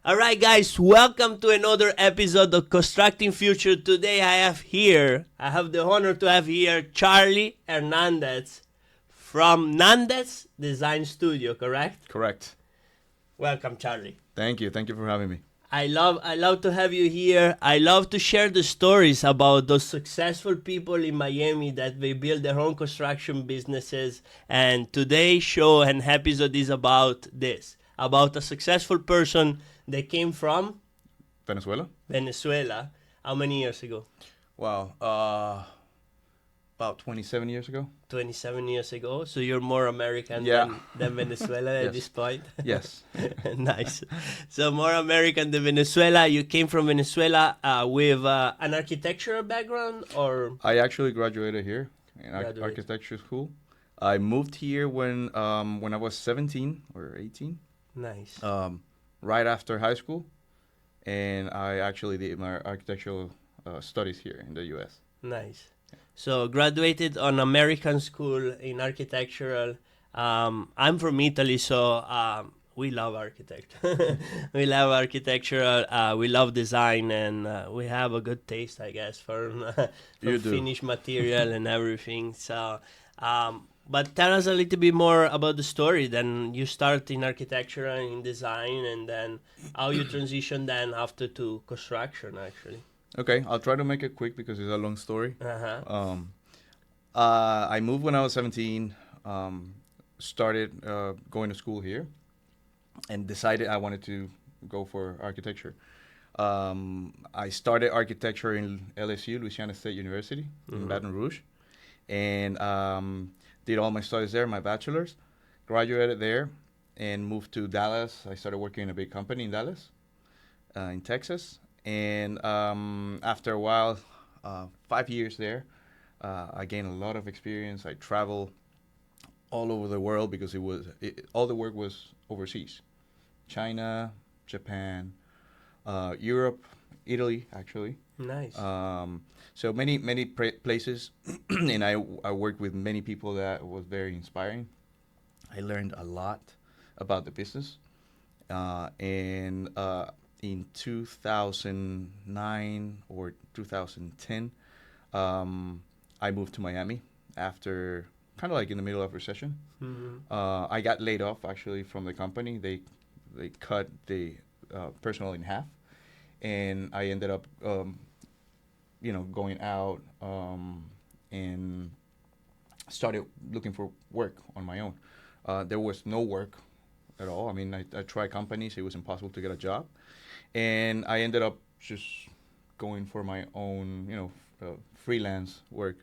All right, guys, welcome to another episode of Constructing Future. Today I have the honor to have here Charlie Hernandez from Nandes Design Studio, correct? Correct. Welcome, Charlie. Thank you. Thank you for having me. I love to have you here. I love to share the stories about those successful people in Miami that they build their own construction businesses. And today's show and episode is about this, about a successful person that came from Venezuela? Venezuela. How many years ago? Wow. About 27 years ago. 27 years ago. So you're more American Yeah. than Venezuela at Yes. this point? Yes. Nice. So more American than Venezuela. You came from Venezuela with an architectural background, or I actually graduated here in Graduate. architecture school. I moved here when I was 17 or 18, nice. right after high school, and I actually did my architectural studies here in the U.S. Nice. So graduated on American school in architectural. I'm from Italy, so we love architecture. We love architectural. We love design, and we have a good taste, I guess, for You do. finished material and everything. So, but tell us a little bit more about the story. Then you start in architecture and in design, and then how you transition then after to construction, actually. Okay, I'll try to make it quick because it's a long story. Uh-huh. I moved when I was 17, started going to school here, and decided I wanted to go for architecture. I started architecture in LSU, Louisiana State University, in Baton Rouge, and did all my studies there, my bachelor's, graduated there, and moved to Dallas. I started working in a big company in Dallas, in Texas, and after a while, 5 years there, I gained a lot of experience. I traveled all over the world because all the work was overseas. China, Japan, Europe, Italy, actually. Nice. So many places, and I worked with many people that was very inspiring. I learned a lot about the business, and in 2009 or 2010, I moved to Miami after kind of like in the middle of recession. I got laid off actually from the company. They cut the personnel in half, and I ended up going out and started looking for work on my own. There was no work at all. I mean, I tried companies. It was impossible to get a job, and I ended up just going for my own freelance work.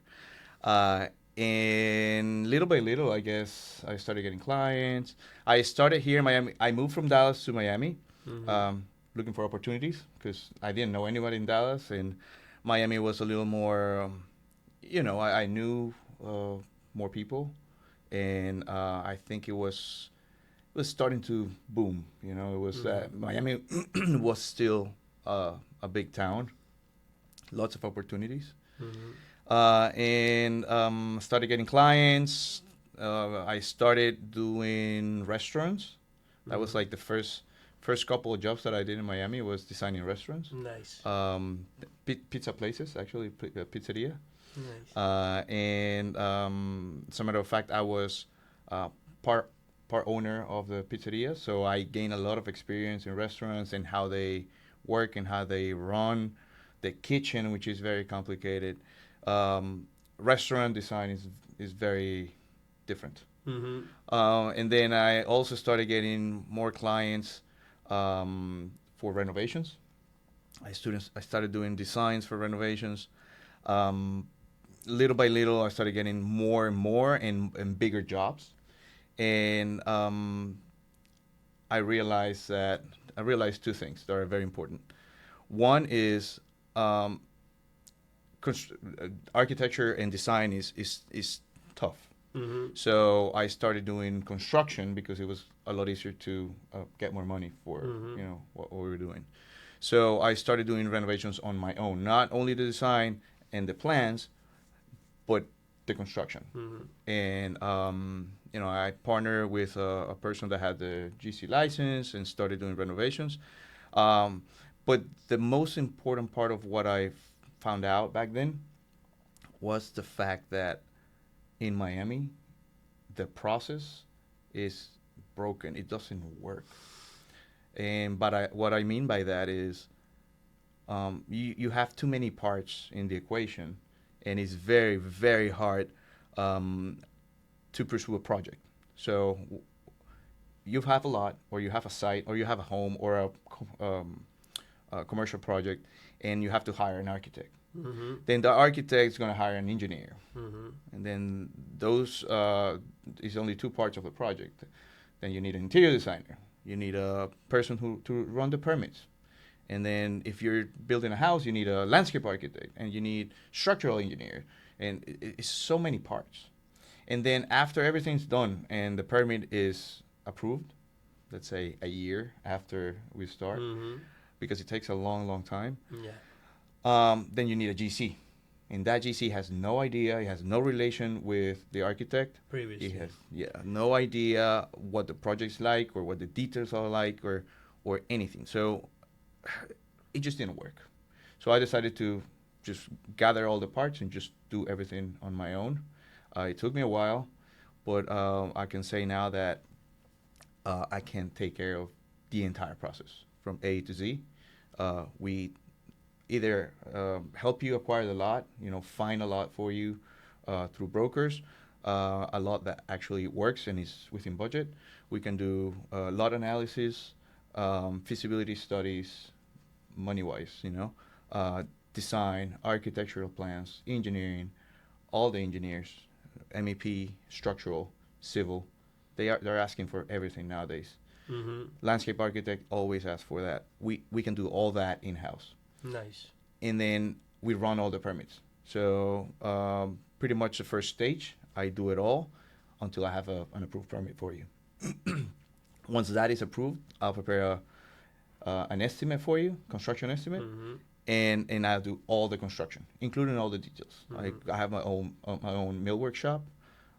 And little by little, I guess, I started getting clients. I started here in Miami. I moved from Dallas to Miami, looking for opportunities because I didn't know anybody in Dallas, and Miami was a little more, I knew more people, and I think it was starting to boom. It was Miami was still a big town, lots of opportunities. And started getting clients. I started doing restaurants. That was like the first couple of jobs that I did in Miami was designing restaurants. Nice. Pizza places, actually, pizzeria. Nice. And as a matter of fact, I was part owner of the pizzeria, so I gained a lot of experience in restaurants and how they work and how they run the kitchen, which is very complicated. Restaurant design is very different. And then I also started getting more clients for renovations. I started doing designs for renovations. Little by little, I started getting more and more and bigger jobs. And I realized two things that are very important. One is architecture and design is tough. So I started doing construction because it was a lot easier to get more money for what we were doing. So I started doing renovations on my own, not only the design and the plans, but the construction. And I partnered with a person that had the GC license and started doing renovations. But the most important part of what I found out back then was the fact that in Miami, the process is broken. It doesn't work. And but what I mean by that is you have too many parts in the equation, and it's very, very hard um, to pursue a project. So you have a lot, or you have a site, or you have a home, or a commercial project, and you have to hire an architect. Mm-hmm. Then the architect is going to hire an engineer, Mm-hmm. and then those is only two parts of the project. Then you need an interior designer. You need a person who to run the permits. And then if you're building a house, you need a landscape architect, and you need structural engineer, and it's so many parts. And then after everything's done and the permit is approved, let's say a year after we start, Mm-hmm. because it takes a long, long time, Yeah. then you need a GC. And that GC has no idea, he has no relation with the architect. Previously. He has no idea what the project's like, or what the details are like, or anything. So it just didn't work. So I decided to just gather all the parts and just do everything on my own. It took me a while, but I can say now that I can take care of the entire process from A to Z. We either help you acquire the lot, find a lot for you through brokers, a lot that actually works and is within budget. We can do lot analysis, feasibility studies, money-wise, design, architectural plans, engineering, all the engineers, MEP, structural, civil, they're asking for everything nowadays. Mm-hmm. Landscape architect always asks for that. We can do all that in-house. Nice. And then we run all the permits. So pretty much the first stage, I do it all until I have an approved permit for you. Once that is approved, I'll prepare an estimate for you, construction estimate, Mm-hmm. and I'll do all the construction, including all the details. Mhm. I have my own mill workshop.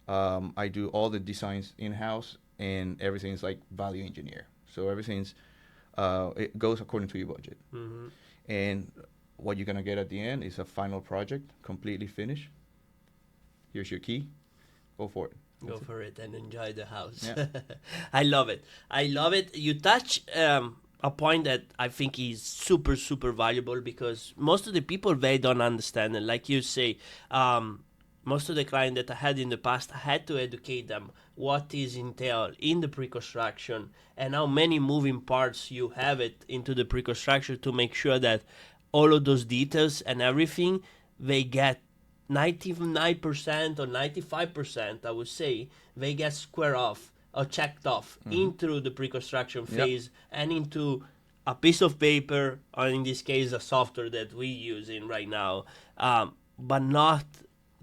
I do all the designs in-house, and everything's like value engineer. So everything's it goes according to your budget. Mm-hmm. And what you're gonna get at the end is a final project, completely finished. Here's your key. Go for it. Go That's it. for it and enjoy the house. Yeah. I love it. I love it. You touch a point that I think is super, super valuable, because most of the people, they don't understand it. Like you say, most of the clients that I had in the past, I had to educate them what is entailed in the pre-construction and how many moving parts you have it into the pre-construction to make sure that all of those details and everything, they get 99% or 95%, I would say, they get square off or checked off into the pre-construction Yep. phase and into a piece of paper, or in this case, a software that we using right now, but not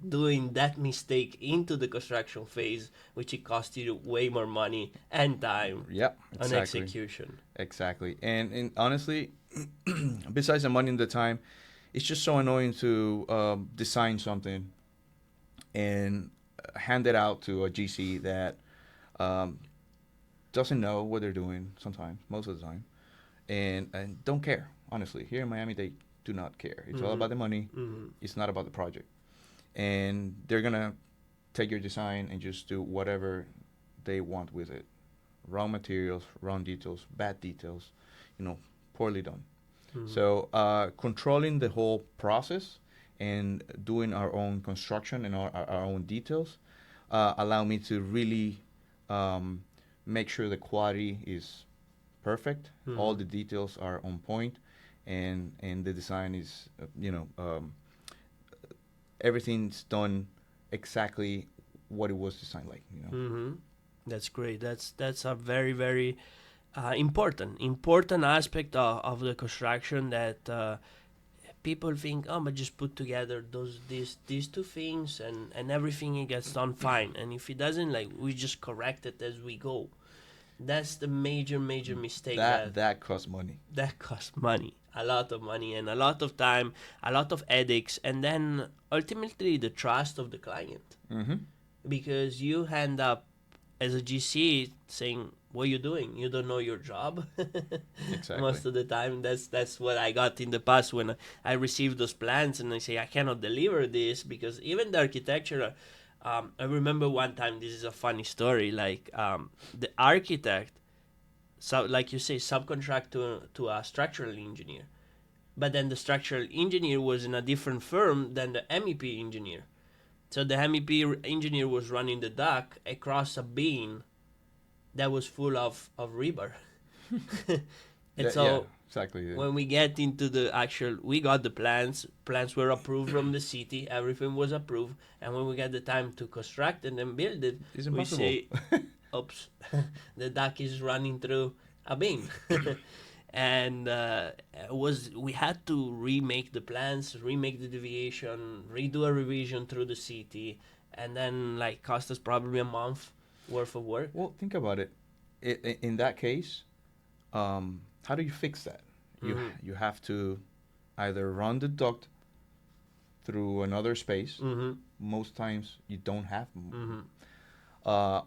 doing that mistake into the construction phase, which it costs you way more money and time Yep. on Exactly. execution. Exactly. And honestly, besides the money and the time, it's just so annoying to design something and hand it out to a GC that doesn't know what they're doing sometimes, most of the time, and don't care. Honestly, here in Miami, they do not care. It's all about the money. Mm-hmm. It's not about the project. And they're going to take your design and just do whatever they want with it. Wrong materials, wrong details, bad details, poorly done. Mm-hmm. So controlling the whole process and doing our own construction and our own details allow me to really make sure the quality is perfect. Mhm. All the details are on point, and the design is, everything's done exactly what it was designed like. Mm-hmm. That's great. That's a very, very important aspect of the construction that people think, oh, but just put together these two things and everything it gets done fine. And if it doesn't, like, we just correct it as we go. That's the major mistake That costs money. that costs money, a lot of money, and a lot of time, a lot of headaches, and then ultimately the trust of the client, Mm-hmm. because you end up as a GC saying, what are you doing? You don't know your job. Exactly. Most of the time, that's what I got in the past when I received those plans and I say, I cannot deliver this because even the architecture, I remember one time, this is a funny story, like the architect, so like you say, subcontract to a structural engineer. But then the structural engineer was in a different firm than the MEP engineer. So the MEP engineer was running the dock across a beam that was full of rebar. And Yeah, so exactly. Yeah. when we get into the actual, we got the plans were approved from the city, everything was approved, and when we get the time to construct and then build it, It's we impossible. say, oops, the dock is running through a beam. And we had to remake the plans, remake the deviation, redo a revision through the city, and then like cost us probably a month worth of work. Well, think about it. In that case, how do you fix that? Mm-hmm. You have to either run the duct through another space. Mm-hmm. Most times you don't have, Mm-hmm.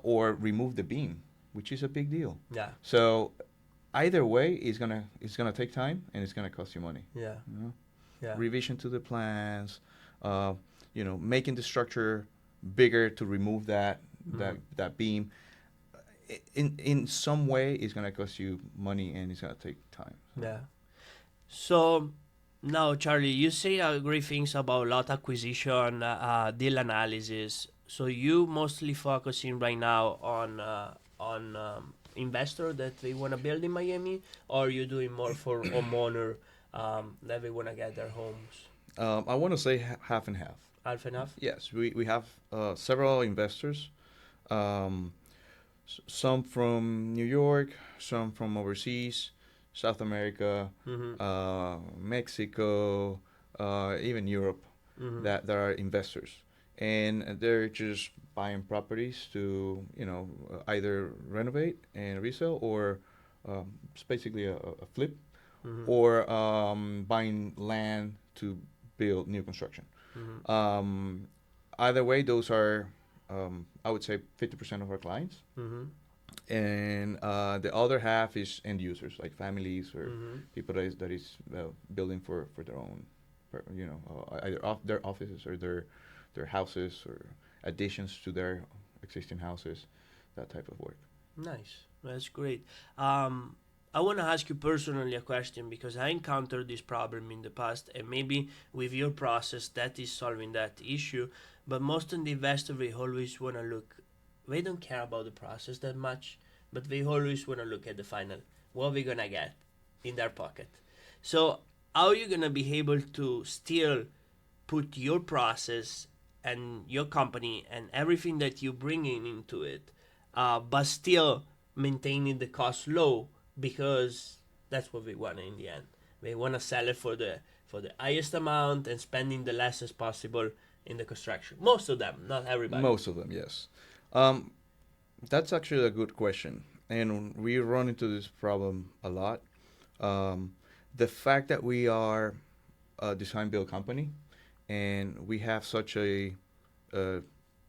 or remove the beam, which is a big deal. Yeah. So either way, it's gonna take time and it's gonna cost you money. Yeah. You know? Yeah. Revision to the plans, making the structure bigger to remove that beam. In some way, it's gonna cost you money and it's gonna take time. So. Yeah. So now, Charlie, you say great things about lot acquisition, deal analysis. So you mostly focusing right now on investor that they want to build in Miami, or you doing more for homeowner that they want to get their homes? I want to say half and half. Half enough. Yes, we have several investors, some from New York, some from overseas, South America, Mm-hmm. Mexico, even Europe, Mm-hmm. that there are investors, and they're just buying properties to either renovate and resell, or it's basically a flip, Mm-hmm. or buying land to build new construction. Mm-hmm. Either way, those are, I would say, 50% of our clients. Mm-hmm. And the other half is end users, like families or Mm-hmm. people that is building for their own, either their offices or their houses, or additions to their existing houses, that type of work. Nice. That's great. I want to ask you personally a question because I encountered this problem in the past, and maybe with your process that is solving that issue. But most of the investors, they always want to look, they don't care about the process that much, but they always want to look at the final, what we're going to get in their pocket. So, how are you going to be able to still put your process and your company and everything that you bring in into it, but still maintaining the cost low because that's what we want in the end. We want to sell it for the highest amount and spending the less as possible in the construction. Most of them, not everybody. Most of them, yes. That's actually a good question, and we run into this problem a lot. The fact that we are a design build company and we have such a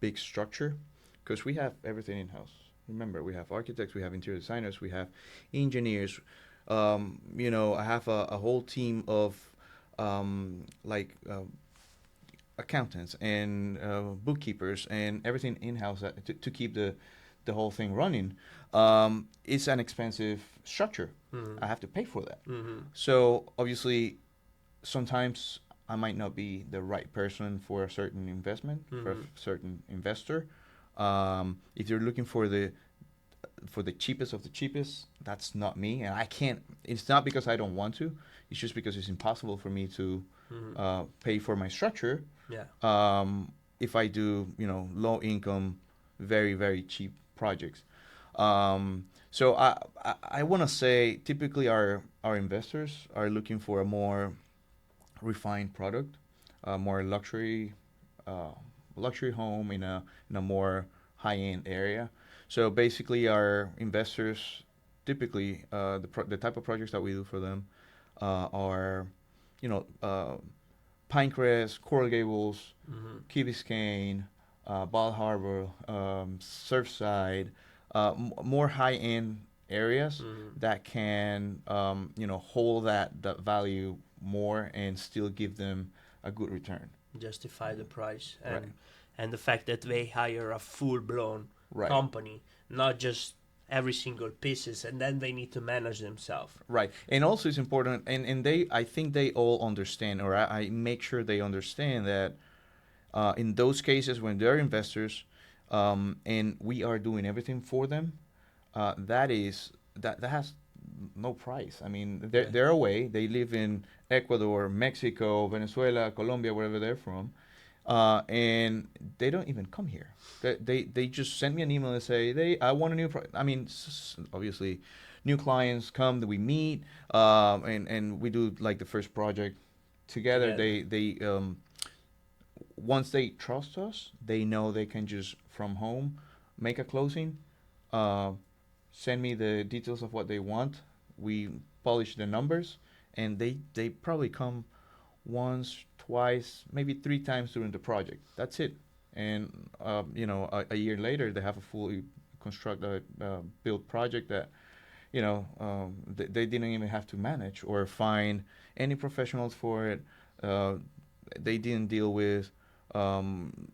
big structure, because we have everything in house. Remember, we have architects, we have interior designers, we have engineers. I have a whole team of accountants and bookkeepers and everything in house to keep the whole thing running. It's an expensive structure. Mm-hmm. I have to pay for that. Mm-hmm. So obviously, sometimes I might not be the right person for a certain investment, for a certain investor. If you're looking for the cheapest of the cheapest, that's not me, and I can't. It's not because I don't want to. It's just because it's impossible for me to pay for my structure. Yeah. If I do, low income, very very cheap projects. So I want to say typically our investors are looking for a more refined product, more luxury home in a more high end area. So basically, our investors typically the type of projects that we do for them are, you know, Pinecrest, Coral Gables, Mm-hmm. Key Biscayne, Bal Harbor, Surfside, more high-end areas Mm-hmm. that can, hold that value more and still give them a good return. Justify the price, Right. and the fact that they hire a full blown Right. company, not just every single pieces, and then they need to manage themselves. Right. And also it's important, and I think they all understand, or I make sure they understand that in those cases when they're investors, and we are doing everything for them, that has no price. I mean, Yeah. they're away. They live in Ecuador, Mexico, Venezuela, Colombia, wherever they're from, and they don't even come here. They just send me an email and say, I want a new I mean, obviously, new clients come that we meet, and we do like the first project together. Together. They once they trust us, they know they can just from home make a closing, uh, send me the details of what they want. We polish the numbers, and they probably come once, twice, maybe 3 times during the project. That's it. And a year later, they have a fully built project that they didn't even have to manage or find any professionals for it. They didn't deal with um,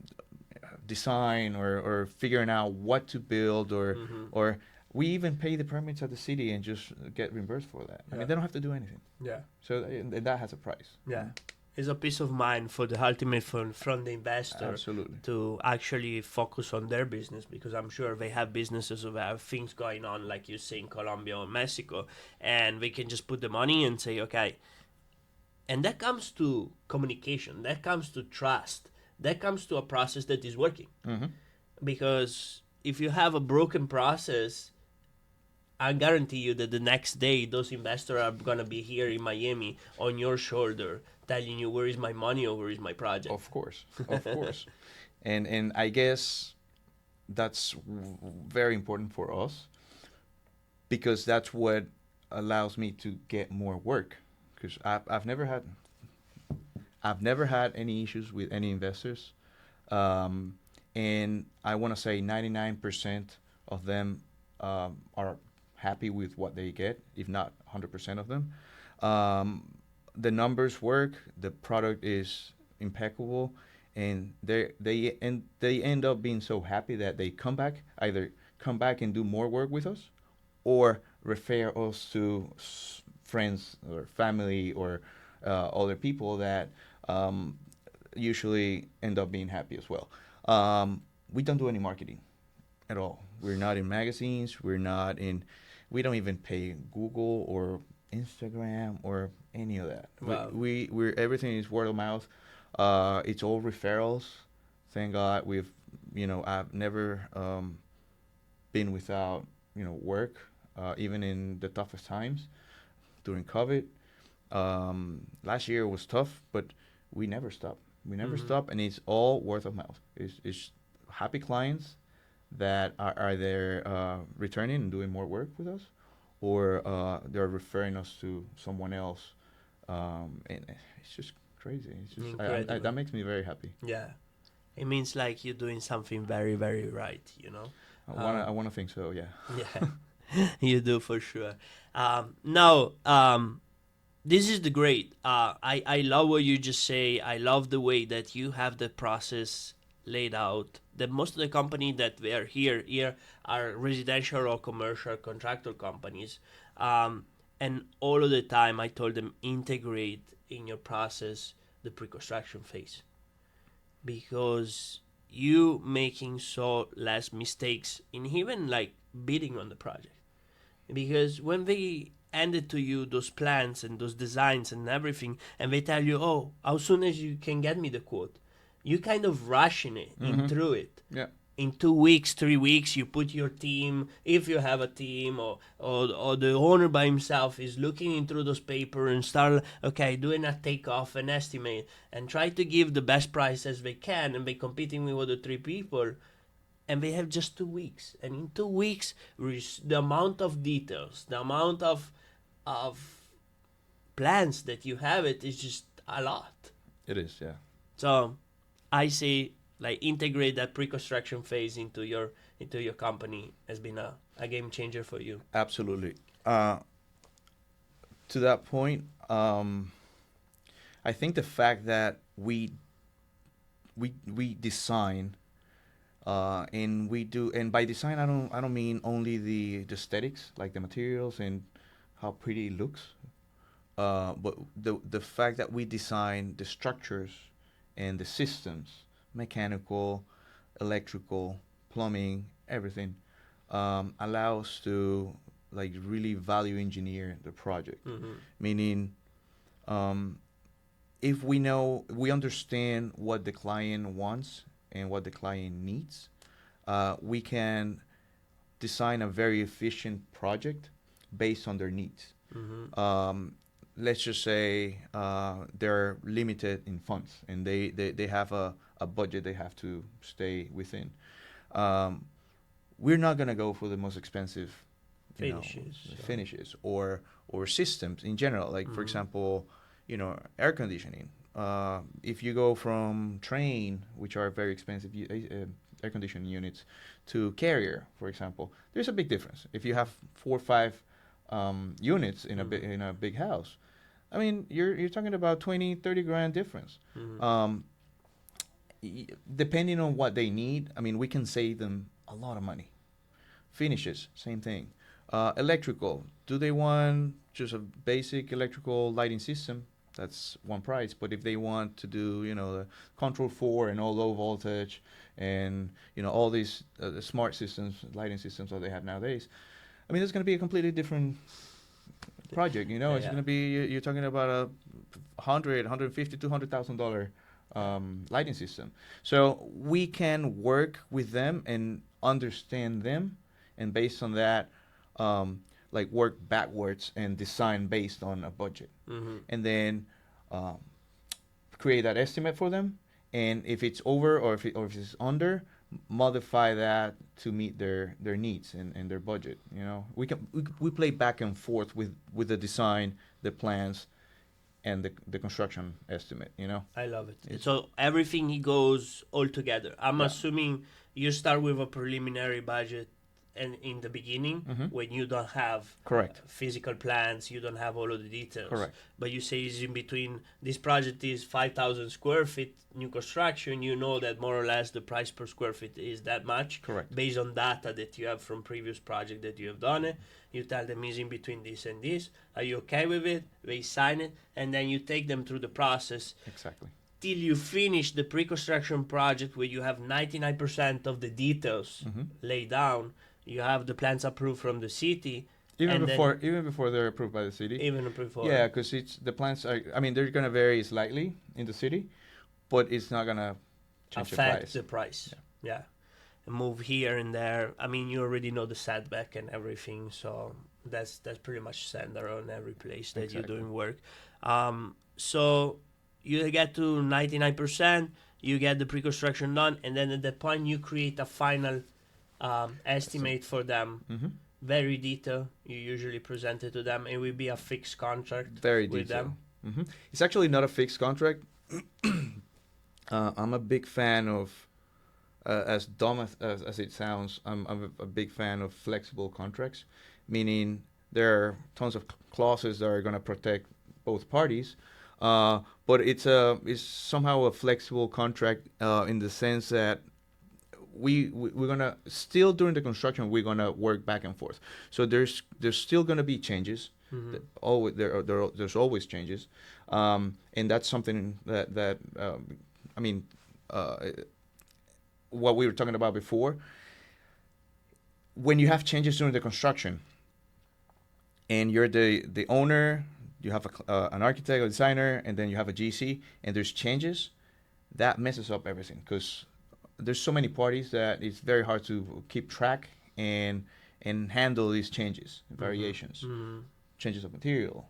design or figuring out what to build Mm-hmm. or we even pay the permits at the city and just get reimbursed for that. I Yeah. mean, they don't have to do anything. Yeah. So that has a price. Yeah. It's a peace of mind for the ultimate from the investor Absolutely. to actually focus on their business, because I'm sure they have businesses who have things going on, like you say, in Colombia or Mexico, and they can just put the money and say, okay. And that comes to communication, that comes to trust, that comes to a process that is working. Mm-hmm. Because if you have a broken process, I guarantee you that the next day those investors are gonna be here in Miami on your shoulder, telling you where is my money or where is my project. Of course, of course, and I guess that's very important for us because that's what allows me to get more work. Because I've never had any issues with any investors, um, and I want to say 99% of them are happy with what they get, if not 100% of them. Um, the numbers work, the product is impeccable, and they end up being so happy that they either come back and do more work with us, or refer us to friends or family or other people that um, usually end up being happy as well. We don't do any marketing at all. We're not in magazines. We don't even pay Google or Instagram or any of that. Wow. We're everything is word of mouth. It's all referrals. Thank God I've never been without work, even in the toughest times during COVID. Last year was tough, but we never stop. We never Mm-hmm. stop, and it's all word of mouth. It's happy clients that are there returning and doing more work with us, or they're referring us to someone else, and it's just crazy. It's just Incredible. that makes me very happy. Yeah. It means like you're doing something very, very right, you know? I wanna think so. Yeah. Yeah, you do for sure. Now, this is the great. I love what you just say. I love the way that you have the process laid out. That most of the company that we are here are residential or commercial contractor companies, and all of the time I told them integrate in your process the pre-construction phase, because you making so less mistakes in even like bidding on the project, because when they handed to you those plans and those designs and everything, and they tell you, oh, as soon as you can get me the quote, you kind of rushing it in through it. Yeah. In 2 weeks, 3 weeks, you put your team, if you have a team, or the owner by himself is looking into those papers and start, okay, doing a takeoff, an estimate, and try to give the best price as they can, and they competing with other three people, and they have just 2 weeks. And in 2 weeks, the amount of details, the amount of plans that you have, it is just a lot. It is. Yeah. So I say like integrate that pre-construction phase into your company has been a game changer for you. Absolutely. To that point, I think the fact that we design, and we do, and by design I don't mean only the aesthetics, like the materials and how pretty it looks, but the fact that we design the structures and the systems, mechanical, electrical, plumbing, everything, allows to like really value engineer the project. Mm-hmm. Meaning, um, if we understand what the client wants and what the client needs, we can design a very efficient project based on their needs. Mm-hmm. Let's just say they're limited in funds and they have a budget they have to stay within. Um, we're not gonna go for the most expensive, finishes or systems in general. Like for example, air conditioning. If you go from Train, which are very expensive air conditioning units, to Carrier, for example, there's a big difference. If you have 4 or 5 units in a big house, I mean, you're talking about 20, 30 grand difference. Depending on what they need, I mean, we can save them a lot of money. Finishes, same thing. Electrical, do they want just a basic electrical lighting system? That's one price. But if they want to do, the Control 4 and all low voltage and, all these smart systems, lighting systems that they have nowadays, I mean, it's going to be a completely different project. It's going to be, you're talking about a $150,000 to $200,000 lighting system. So we can work with them and understand them, and based on that, like work backwards and design based on a budget, and then create that estimate for them. And if it's over or if it's under, modify that to meet their needs and their budget. We play back and forth with the design, the plans, and the construction estimate. I love it. So everything goes all together. I'm assuming you start with a preliminary budget, and in the beginning, when you don't have Correct. Physical plans, you don't have all of the details. Correct. But you say it's in between. This project is 5,000 square feet new construction. You know that more or less the price per square feet is that much. Correct. Based on data that you have from previous project that you have done it. You tell them it's in between this and this. Are you okay with it? They sign it, and then you take them through the process. Exactly. Till you finish the pre-construction project where you have 99% of the details laid down. You have the plans approved from the city. Even before they're approved by the city. Even before. Yeah, because the plans are. I mean, they're gonna vary slightly in the city, but it's not gonna change affect the price. Yeah. Move here and there. I mean, you already know the setback and everything, so that's pretty much standard on every place that you're doing work. So you get to 99%. You get the pre-construction done, and then at that point you create a final estimate for them, very detailed. You usually present it to them. It will be a fixed contract very with detailed. them. It's actually not a fixed contract. I'm a big fan of, as dumb as it sounds, I'm a big fan of flexible contracts, meaning there are tons of clauses that are going to protect both parties, but it's somehow a flexible contract in the sense that we're gonna still during the construction we're gonna work back and forth. So there's still gonna be changes. There's always changes, and that's something that I mean, what we were talking about before. When you have changes during the construction, and you're the owner, you have an architect, a designer, and then you have a GC, and there's changes, that messes up everything because there's so many parties that it's very hard to keep track and handle these changes, variations, changes of material.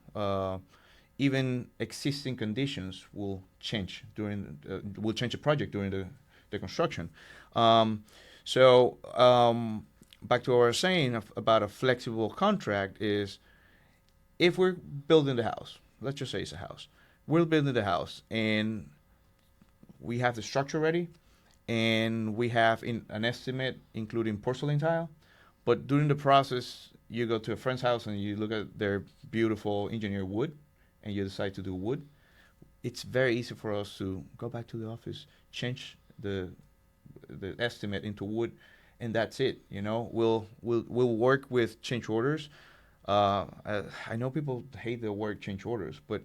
Even existing conditions will change will change the project during the construction. So back to what I was saying about a flexible contract is, if we're building the house, let's just say it's a house, we're building the house and we have the structure ready, and we have an estimate including porcelain tile. But during the process, you go to a friend's house and you look at their beautiful engineered wood, and you decide to do wood. It's very easy for us to go back to the office, change the estimate into wood, and that's it. You know, we'll work with change orders. I know people hate the word change orders, but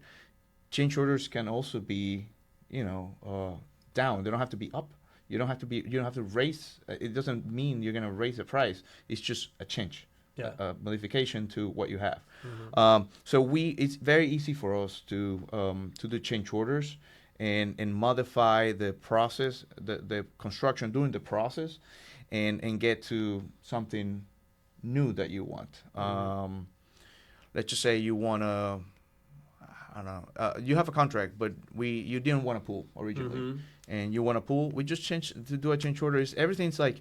change orders can also be, down. They don't have to be up. You don't have to raise. It doesn't mean you're gonna raise the price. It's just a change, Yeah. a modification to what you have. Mm-hmm. So it's very easy for us to do change orders and modify the process, the construction during the process, and get to something new that you want. Let's just say you want to, I don't know, you have a contract, but you didn't want a pool originally, Mm-hmm. and you want a pool. We just change to do a change order. Everything's like,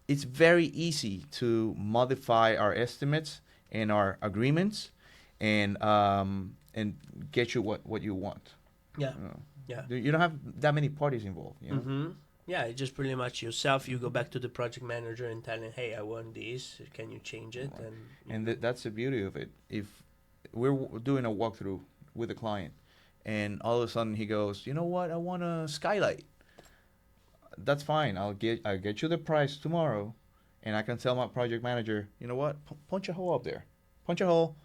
it's very easy to modify our estimates and our agreements, and get you what you want. Yeah. You know. Yeah. You don't have that many parties involved. You know? Mm-hmm. Yeah, it's just pretty much yourself. You go back to the project manager and tell him, "Hey, I want this. Can you change it?" Right. And And that's the beauty of it. If we're doing a walkthrough with a client, and all of a sudden he goes, "You know what? I want a skylight." That's fine. I'll get you the price tomorrow, and I can tell my project manager, "You know what? Punch a hole up there. Punch a hole.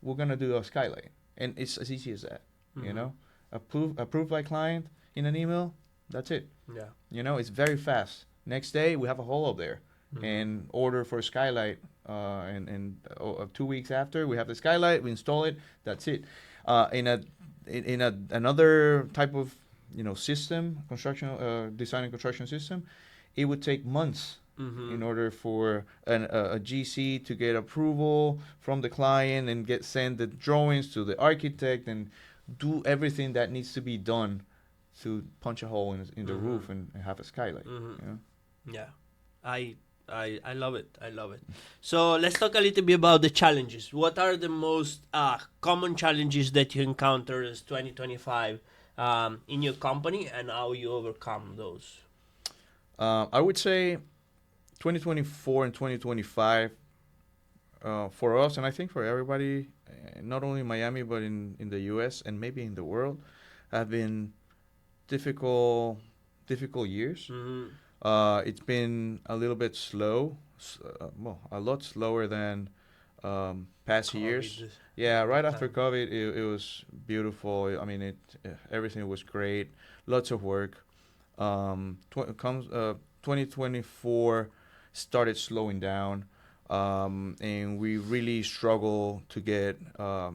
We're gonna do a skylight." And it's as easy as that. You Mhm. know, approved by client in an email. That's it. Yeah. You know, it's very fast. Next day we have a hole up there, Mhm. and order for a skylight. And 2 weeks after we have the skylight, we install it. That's it. In another type of system, construction design and construction system, it would take months Mhm. in order for a GC to get approval from the client and send the drawings to the architect and do everything that needs to be done to punch a hole in the Mhm. roof and have a skylight. Mhm. You know? Yeah, I love it. I love it. So let's talk a little bit about the challenges. What are the most common challenges that you encounter as 2025 in your company, and how you overcome those? I would say 2024 and 2025 for us, and I think for everybody, not only in Miami but in the U.S. and maybe in the world, have been difficult years. Mm-hmm. It's been a little bit slow, a lot slower than past years. COVID. Yeah, right after Time. COVID, it was beautiful. I mean, everything was great, lots of work. 2024 started slowing down, and we really struggled to get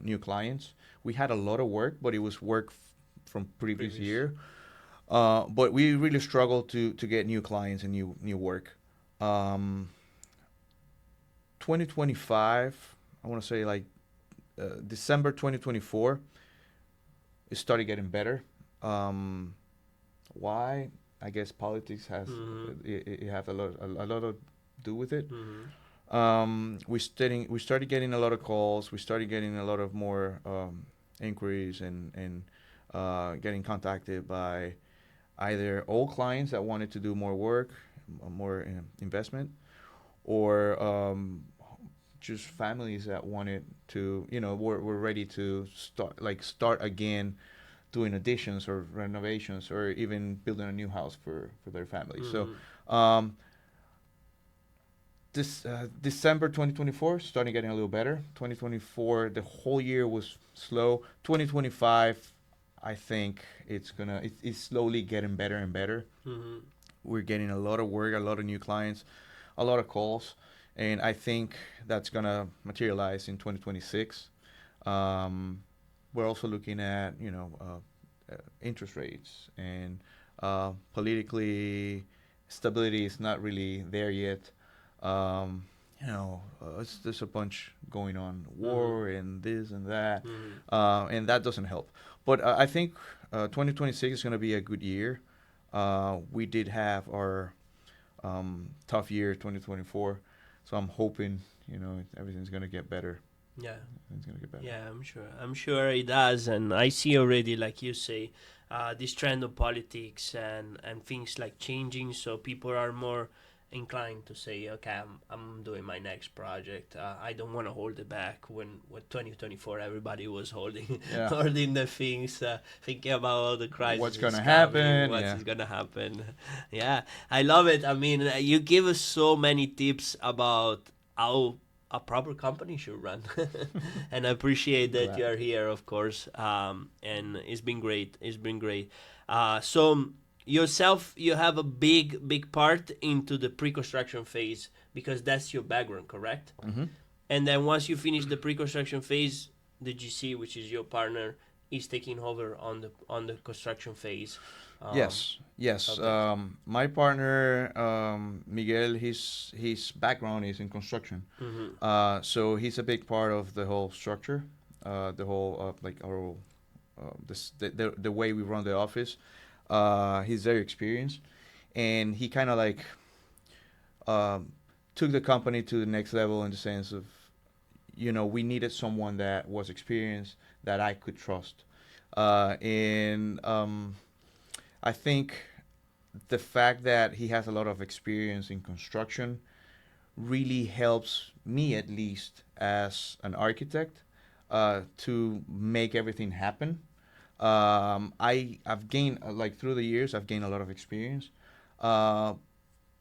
new clients. We had a lot of work, but it was work from previous year. But we really struggled to get new clients and new work. Um, 2025, I want to say like December 2024, it started getting better. Why? I guess politics has Mm-hmm. it have a lot to do with it. Mm-hmm. We started getting a lot of calls. We started getting a lot of more inquiries and getting contacted by either old clients that wanted to do more work, more investment, or just families that wanted to, were ready to start again doing additions or renovations or even building a new house for their family. So Mm-hmm. this December 2024 starting getting a little better. 2024, the whole year was slow. 2025, I think it's slowly getting better and better. Mm-hmm. We're getting a lot of work, a lot of new clients, a lot of calls, and I think that's gonna materialize in 2026. We're also looking at interest rates and politically stability is not really there yet. There's a bunch going on, war and this and that, Mm-hmm. and that doesn't help. But I think 2026 is going to be a good year. We did have our tough year, 2024, so I'm hoping everything's going to get better. Yeah. It's going to get better. Yeah, I'm sure. I'm sure it does, and I see already, like you say, this trend of politics and things like changing, so people are more inclined to say, okay, I'm doing my next project. I don't want to hold it back. When 2024, everybody was holding Yeah. holding the things, thinking about all the crises. What's gonna coming, happen? What Yeah. is gonna happen? Yeah, I love it. I mean, you give us so many tips about how a proper company should run, and I appreciate that Glad. you are here, of course. And it's been great. It's been great. So yourself, you have a big part into the pre-construction phase because that's your background, correct? Hmm. And then once you finish the pre-construction phase, the GC, which is your partner, is taking over on the construction phase. Yes, yes. of the- My partner Miguel, his background is in construction, Mhm. so he's a big part of the whole structure, the whole like our the way we run the office. He's very experienced, and he kind of like um, took the company to the next level in the sense of, we needed someone that was experienced that I could trust, and I think the fact that he has a lot of experience in construction really helps me, at least as an architect, to make everything happen. I've gained like through the years I've gained a lot of experience, uh,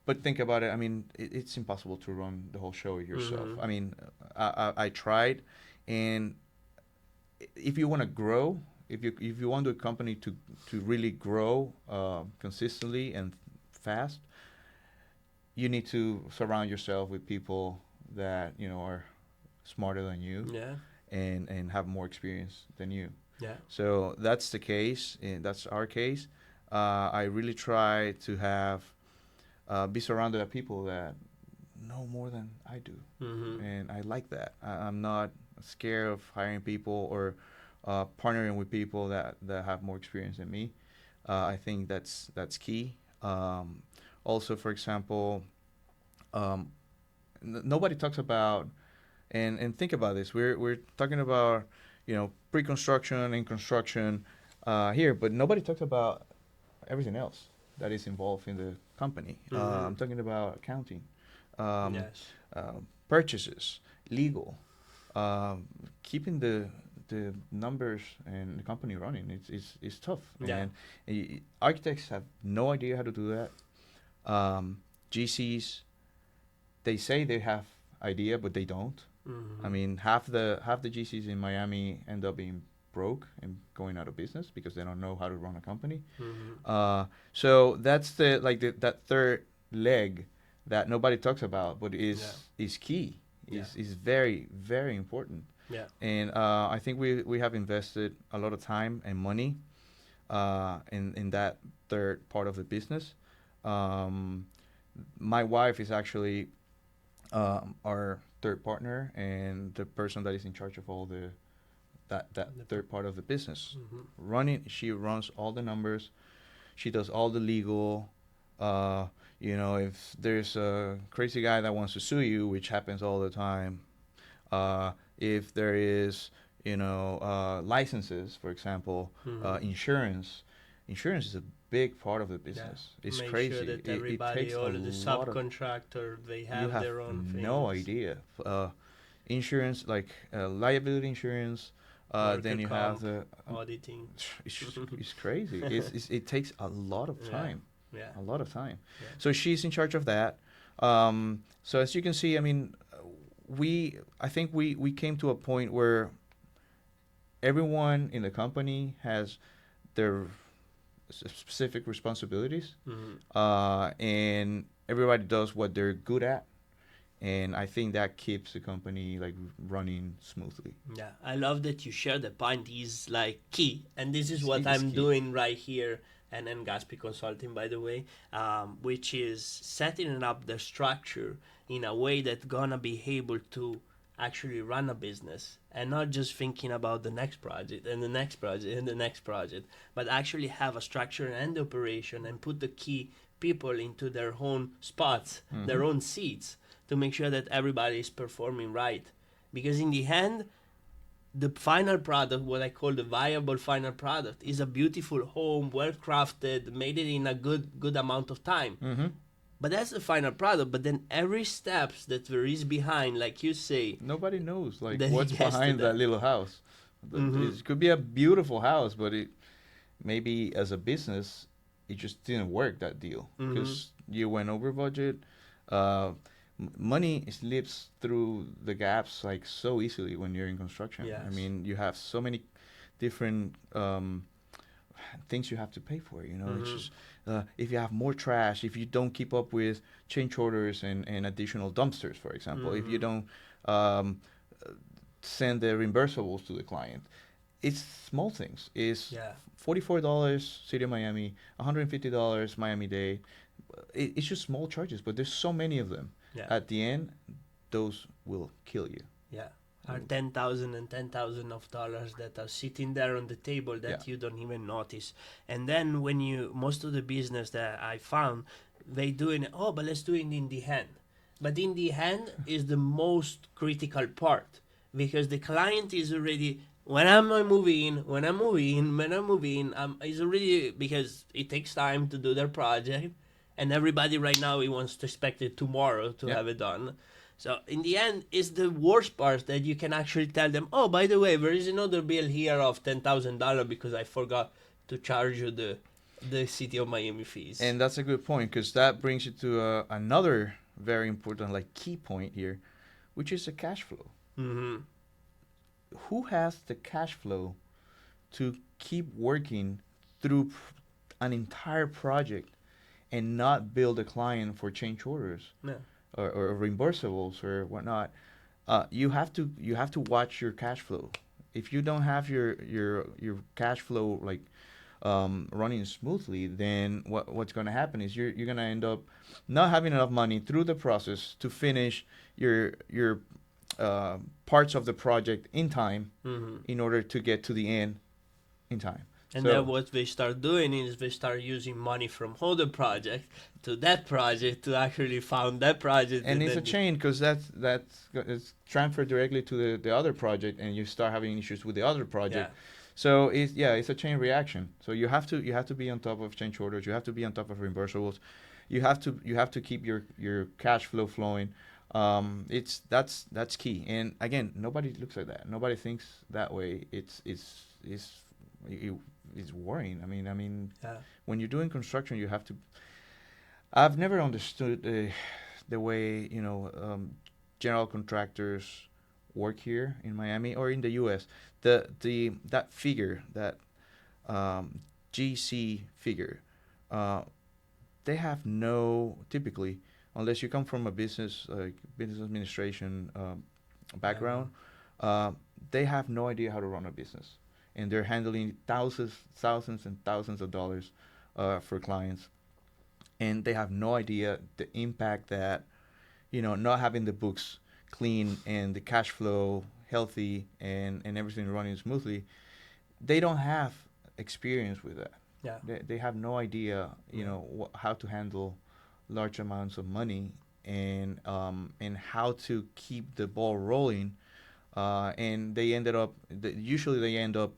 but think about it. I mean, it's impossible to run the whole show yourself. Mhm. I mean, I tried, and if you want to grow, if you want a company to really grow consistently and fast, you need to surround yourself with people that are smarter than you Yeah. and have more experience than you. Yeah. So that's the case, and that's our case. I really try to have be surrounded by people that know more than I do, Mhm. and I like that. I'm not scared of hiring people or partnering with people that have more experience than me. I think that's key. Also, for example, um, nobody talks about and think about this. We're talking about pre-construction and construction here, but nobody talks about everything else that is involved in the company. I'm Mhm. talking about accounting, um, Yes. purchases, legal, um, keeping the numbers and the company running. It's tough, Yeah. and architects have no idea how to do that. GCs, they say they have idea, but they don't. I Mhm. mean, half the GCs in Miami end up being broke and going out of business because they don't know how to run a company. Mhm. So that's that third leg that nobody talks about, but Yeah. is key. Yeah. Is very very important. Yeah. And I think we have invested a lot of time and money in that third part of the business. Um, my wife is actually our third partner and the person that is in charge of all that third part of the business. Mhm. She runs all the numbers. She does all the legal. Uh, if there's a crazy guy that wants to sue you, which happens all the time, if there is, licenses, for example, Mhm. insurance is a big part of the Yeah. business. It's Make sure crazy. that It everybody, takes a all of the lot of. subcontractor, they You have have their own no things. idea. Insurance, like liability insurance. Worker Then you have comp, the. auditing. It's crazy. It takes a lot of Yeah. time. Yeah. A lot of time. Yeah. So she's in charge of that. So as you can see, I mean, I think we came to a point where everyone in the company has their specific responsibilities, Mhm. and everybody does what they're good at, and I think that keeps the company like running smoothly. Yeah, I love that you share the point is like key, and this is It's, what it is I'm key. doing right here and Gaspi Consulting, by the way, which is setting up the structure in a way that gonna be able to actually run a business and not just thinking about the next project and the next project and the next project, but actually have a structure and operation and put the key people into their own spots, Mm-hmm. their own seats to make sure that everybody is performing right. Because in the end, the final product, what I call the viable final product, is a beautiful home, well crafted, made it in a good amount of time. Mm-hmm. But that's the final product. But then every steps that there is behind, like you say, Nobody knows like that what's it gets to behind that that. little house. It could be a beautiful house, but it maybe as a business, it just didn't work that deal because you went over budget. Money slips through the gaps like so easily when you're in construction. I Yes. mean, you have so many different things you have to pay for. You know, it's just if you have more trash, if you don't keep up with change orders and additional dumpsters, for example, if you don't um, send the reimbursables to the client, it's small things. It's Yeah. $44 City of Miami, $150 Miami-Dade. It's just small charges, but there's so many of them. Yeah. At the end, those will kill you. Yeah. Are 10,000 and 10,000 of dollars that are sitting there on the table that Yeah. you don't even notice. And then when most of the business that I found, they doing, oh, but let's do it in the hand. But in the hand is the most critical part because the client is already, when I'm moving, is already, because it takes time to do their project. And everybody right now, he wants to expect it tomorrow to Yeah. have it done. So in the end, it's the worst part that you can actually tell them, oh, by the way, there is another bill here of $10,000 because I forgot to charge you the City of Miami fees. And that's a good point because that brings you to another very important, like key point here, which is the cash flow. Mm-hmm. Who has the cash flow to keep working through an entire project and not bill the client for change orders Yeah. or reimbursables or whatnot? You have to watch your cash flow. If you don't have your cash flow like running smoothly, then what's going to happen is you're going to end up not having enough money through the process to finish your parts of the project in time in order to get to the end in time. And then what they start doing is they start using money from other project to that project to actually fund that project. And it's a chain because it's transferred directly to the other project, and you start having issues with the other project. Yeah. So it's a chain reaction. So you have to be on top of change orders. You have to be on top of reimbursables. You have to keep your cash flow flowing. That's key. And again, nobody looks at that. Nobody thinks that way. It's worrying. I mean, Yeah. when you're doing construction, you have to. I've never understood the way general contractors work here in Miami or in the U.S. That figure, that GC figure, they have no, typically, unless you come from a business administration background, they have no idea how to run a business, and they're handling thousands and thousands of dollars for clients, and they have no idea the impact that not having the books clean and the cash flow healthy and everything running smoothly, they don't have experience with that. Yeah. They have no idea, how to handle large amounts of money and how to keep the ball rolling. And they usually they end up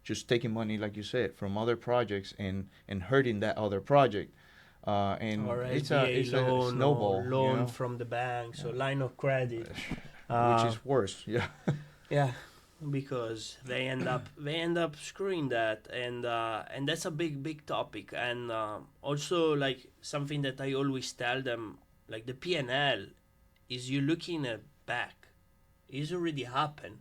just taking money, like you said, from other projects and hurting that other project. And Or it's SBA a loan, snowball, or loan from the bank, so line of credit. which is worse. Yeah. Yeah, because they end up screwing that, and that's a big topic. And also, like, something that I always tell them, like, the P&L is you looking at back. It's already happened.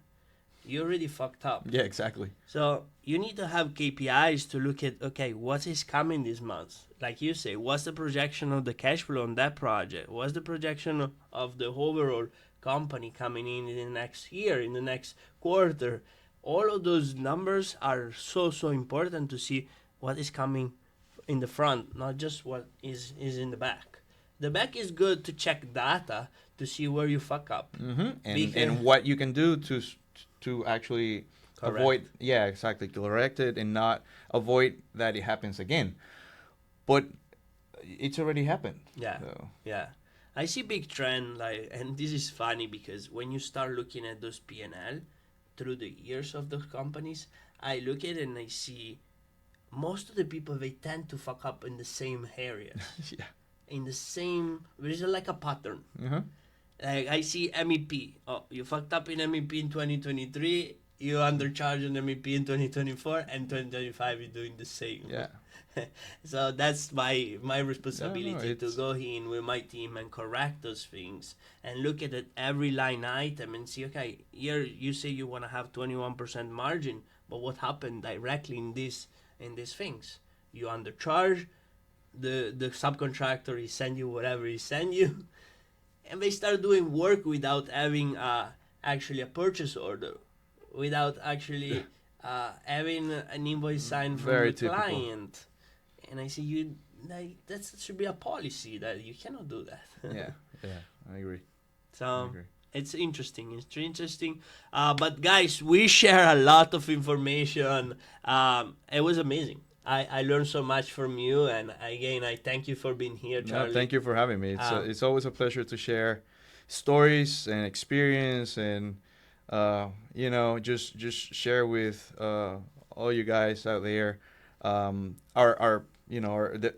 You already fucked up. Yeah, exactly. So you need to have KPIs to look at, okay, what is coming this month? Like you say, what's the projection of the cash flow on that project? What's the projection of the overall company coming in the next year, in the next quarter? All of those numbers are so important to see what is coming in the front, not just what is in the back. The back is good to check data to see where you fuck up. Mm-hmm. And what you can do to actually avoid, correct it and not avoid that it happens again. But it's already happened. Yeah. So. Yeah. I see big trend, like, and this is funny because when you start looking at those P&L, through the years of those companies, I look at it and I see most of the people, they tend to fuck up in the same areas. Yeah. In the same, there's like a pattern. Uh-huh. Like I see MEP. Oh, you fucked up in MEP in 2023. You undercharge in MEP in 2024, and 2025 you're doing the same. Yeah. So that's my responsibility to it's- go in with my team and correct those things and look at it every line item and see, okay, here you say you want to have 21% margin, but what happened directly in these things? You undercharge, the subcontractor, he send you whatever he send you, and they start doing work without having actually a purchase order, without actually having an invoice signed from Very the typical. client. And I say, you like that should be a policy that you cannot do that. Yeah. I agree. So it's interesting. It's interesting. But guys, we share a lot of information. It was amazing. I learned so much from you, and again, I thank you for being here, Charlie. No, thank you for having me. It's always a pleasure to share stories and experience, and just share with all you guys out there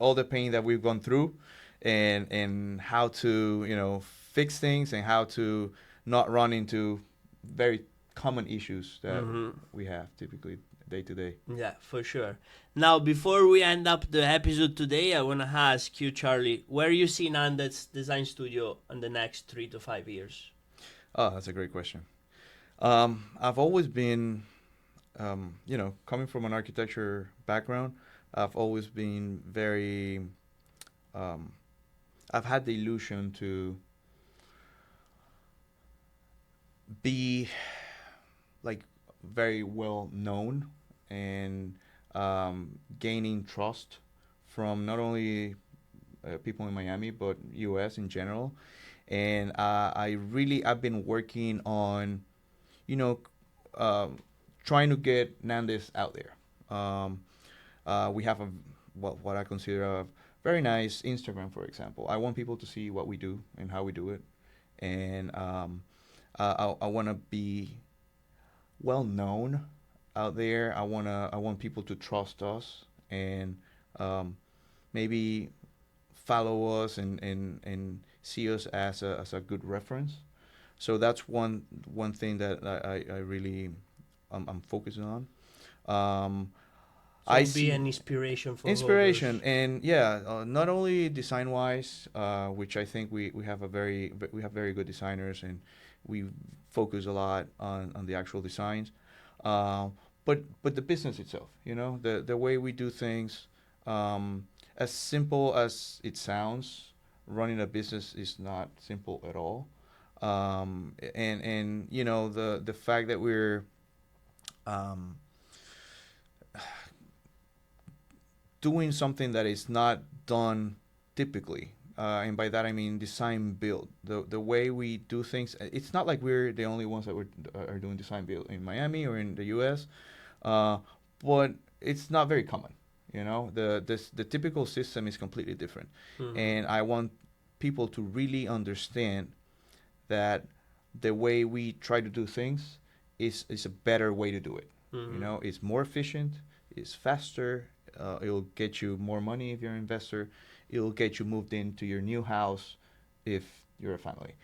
all the pain that we've gone through, and how to fix things, and how to not run into very common issues that we have typically day to day. Yeah, for sure. Now, before we end up the episode today, I want to ask you, Charlie, where you see Nandet's design studio in the next 3 to 5 years? Oh, that's a great question. I've always been, coming from an architecture background, I've always been very, I've had the illusion to be like very well known, and gaining trust from not only people in Miami, but US in general. And I've been working on, trying to get Nandes out there. We have what I consider a very nice Instagram, for example. I want people to see what we do and how we do it. And I want to be well known out there. I want people to trust us, and maybe follow us and see us as a good reference. So that's one thing that I really I'm focusing on. So be an inspiration for others. And not only design wise, which I think we have very good designers, and we focus a lot on the actual designs, but the business itself, the way we do things, as simple as it sounds. Running a business is not simple at all, and the fact that we're doing something that is not done typically, and by that I mean design build. The way we do things, it's not like we're the only ones that are doing design build in Miami or in the U.S., but it's not very common. The typical system is completely different, and I want people to really understand that the way we try to do things is a better way to do it. It's more efficient, it's faster. It'll get you more money if you're an investor. It'll get you moved into your new house if you're a family.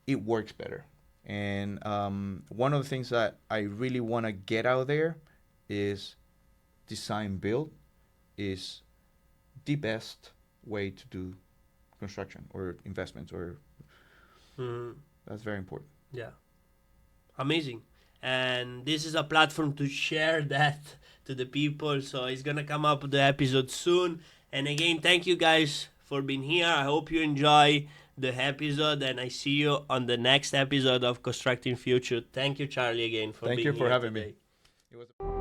It works better. And one of the things that I really want to get out there is design build is the best way to do construction or investments, or that's very important. Yeah. Amazing. And this is a platform to share that to the people. So it's going to come up with the episode soon. And again, thank you guys for being here. I hope you enjoy the episode, and I see you on the next episode of Constructing Future. Thank you, Charlie, again for being here. Thank you for having today. me. It was